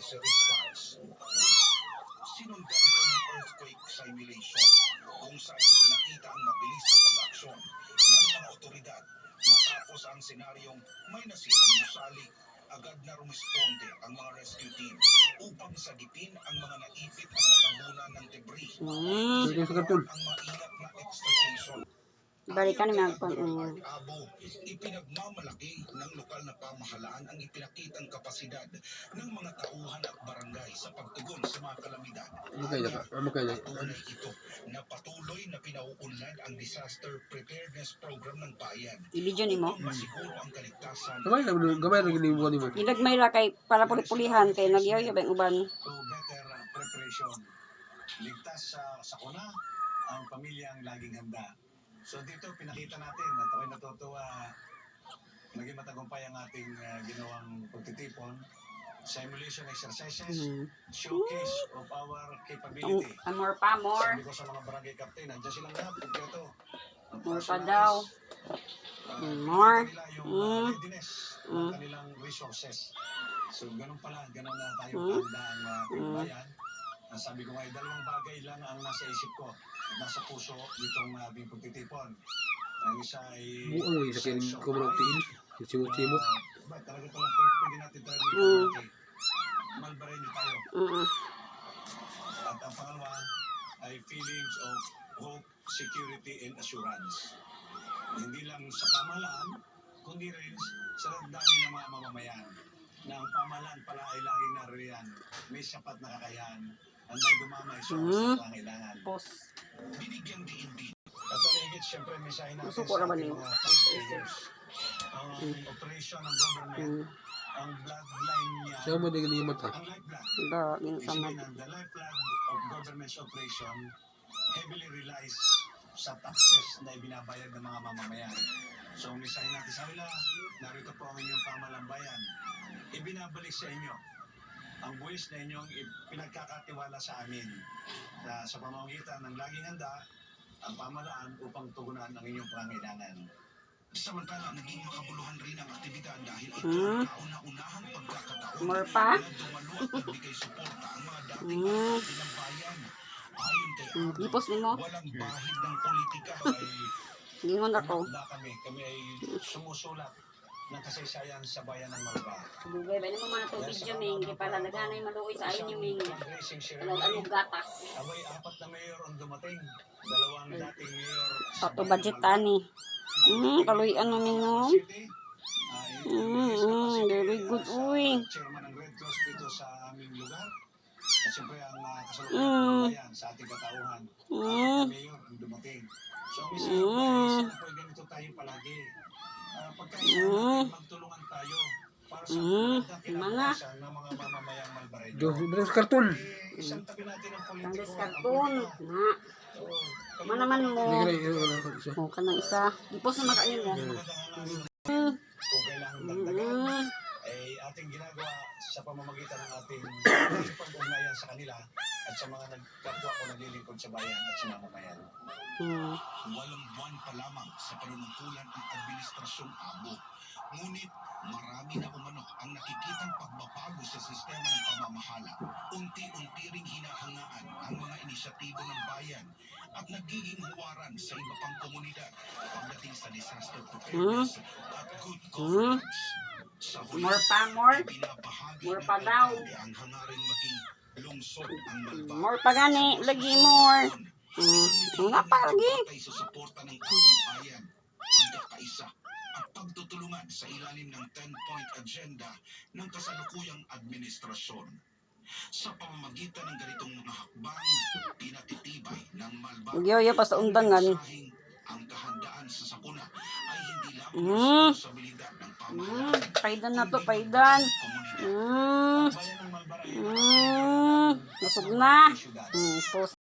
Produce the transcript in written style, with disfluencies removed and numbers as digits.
emergency response. Sinundan ito ng earthquake simulation kung saan ipinakita ang mabilis na pag-aksyon ng mga otoridad matapos ang senaryong may nasirang gusali. Agad na rumisponde ang mga rescue team upang sagipin ang mga naipit at natabunan ng debris. Ang maingat na extrication. Balikan ni Abo, ipinagmamalaki ng lokal na pamahalaan ang ipinakitang kapasidad ng mga tauhan at barangay sa pagtugon sa mga kalamidad. Tunay ito na patuloy na pinauunlad ang disaster preparedness program ng bayan. I-video ni mo. Masiguro ang kaligtasan. Gamay na ginibuan ni mo. Ilagmay ra kay para pulihan kay nagyayo ba uban. To better preparation. Ligtas sa sakuna ang pamilyang laging handa. So dito pinakita natin at ako'y natutuwa naging matagumpay ang ating ginawang pagtitipon. Simulation exercises, showcase of our capability. More pa, more. Sabi ko sa mga barangay captain, nandiyan silang lahat, kompleto. More pa daw. More. Yung readiness ng kanilang resources. So ganun pala, ganun na tayo handa ang ating bayan. Sabi ko nga, dalawang bagay lang ang nasa isip ko at nasa puso ditong aming pagtitipon. Ang isa ay Buong isa kayo kumunong Simo. Ba, talaga palang pwede natin talaga ito. Malbarin tayo. At ang pangalawa ay feelings of hope, security, and assurance. Hindi lang sa pamahalaan, kundi rin sa damdamin ng mga mamamayan na ang pamahalaan pala ay laging naririyan. May sapat na kakayahan. Handang dumamay sa pangailangan. Binigyan din din. At alihigit, siyempre, mensahe natin sa ating mga taxpayers. Ang operation ng government, ang bloodline niya, Siya mo din yung mata. ang lifeblood. The lifeblood of government's operation heavily relies sa taxes na ibinabayad ng mga mamamayan. So, mensahe natin sa kanila, narito po ang inyong pamahalang bayan. Ibinabalik sa inyo ang buwis na inyong pinagkakatiwala sa amin na sa pamamagitan ng laging handa ang pamahalaan upang tugunan ang inyong pangangailangan. Samantala, naging makabuluhan rin ang aktibidad dahil ito ang kauna-unahang pagkakataon More pa? na dumalo at nagbigay suporta ang mga dating alkalde ng bayan. Ayon kay Abo, Ipos ni mo. walang bahid ng politika ay Gingon ako. handa kami ay sumusulat ng kasaysayan sa bayan ng Malba. Dugay ba mo mga tubig dyan, Ming? Di pala naganay maluoy sa ayun yung Ming. Fundraising Anong ceremony. gatas. Abay, 4 na mayor ang dumating. 2 dating mayor sa Pato bayan ng budget Malba. tani. Kaluyan mo Ming mo. City, Very good, uy. chairman ng Red Cross dito sa aming lugar. At siyempre ang kasalukuyan ng bayan sa ating katauhan. Ang mayor ang dumating. So, minsan, sana po ganito tayo palagi. Pagkaisa natin, magtulungan tayo para sa kinabukasan ng mga mamamayang Malbareño. Dos karton. Isang tabi natin ang Ang politiko. diskarton. Na. Manaman mo. O, kanang isa. Ipos na makain mo. Kung kailangan dagdagan, ay ating ginagawa sa pamamagitan ng ating pag-ugnayan sa kanila at sa mga nagkapwa ko naglilingkod sa bayan at sa mamamayan. walang buwan pa lamang sa panunungkulan ang administrasyong Abo. Ngunit marami na umano ang nakikitang pagbabago sa sistema ng pamamahala. Unti-unti ring hinahangaan ang mga inisyatibo ng bayan at nagiging huwaran sa iba pang komunidad pagdating sa disaster preparedness at good governance. Sa huli, More pa, more. binabahagi More ng pa daw. alkalde ang hangaring maging lungsod ang Malba. More pa gani. Lagi more. Nga pa lagi. Ay sa suporta ng taong bayan, pagkakaisa at pagtutulungan sa ilalim ng 10-point agenda ng kasalukuyang administrasyon. Sa pamamagitan ng ganitong mga hakbang, pinatitibay ng Malba Yo, basta undangan. ang kahandaan sa sakuna ay hindi lamang responsibilidad ng pamahalaan. Paidan na to, paidan. Bayan ng Malbareño, Nasog na. syudad. Post.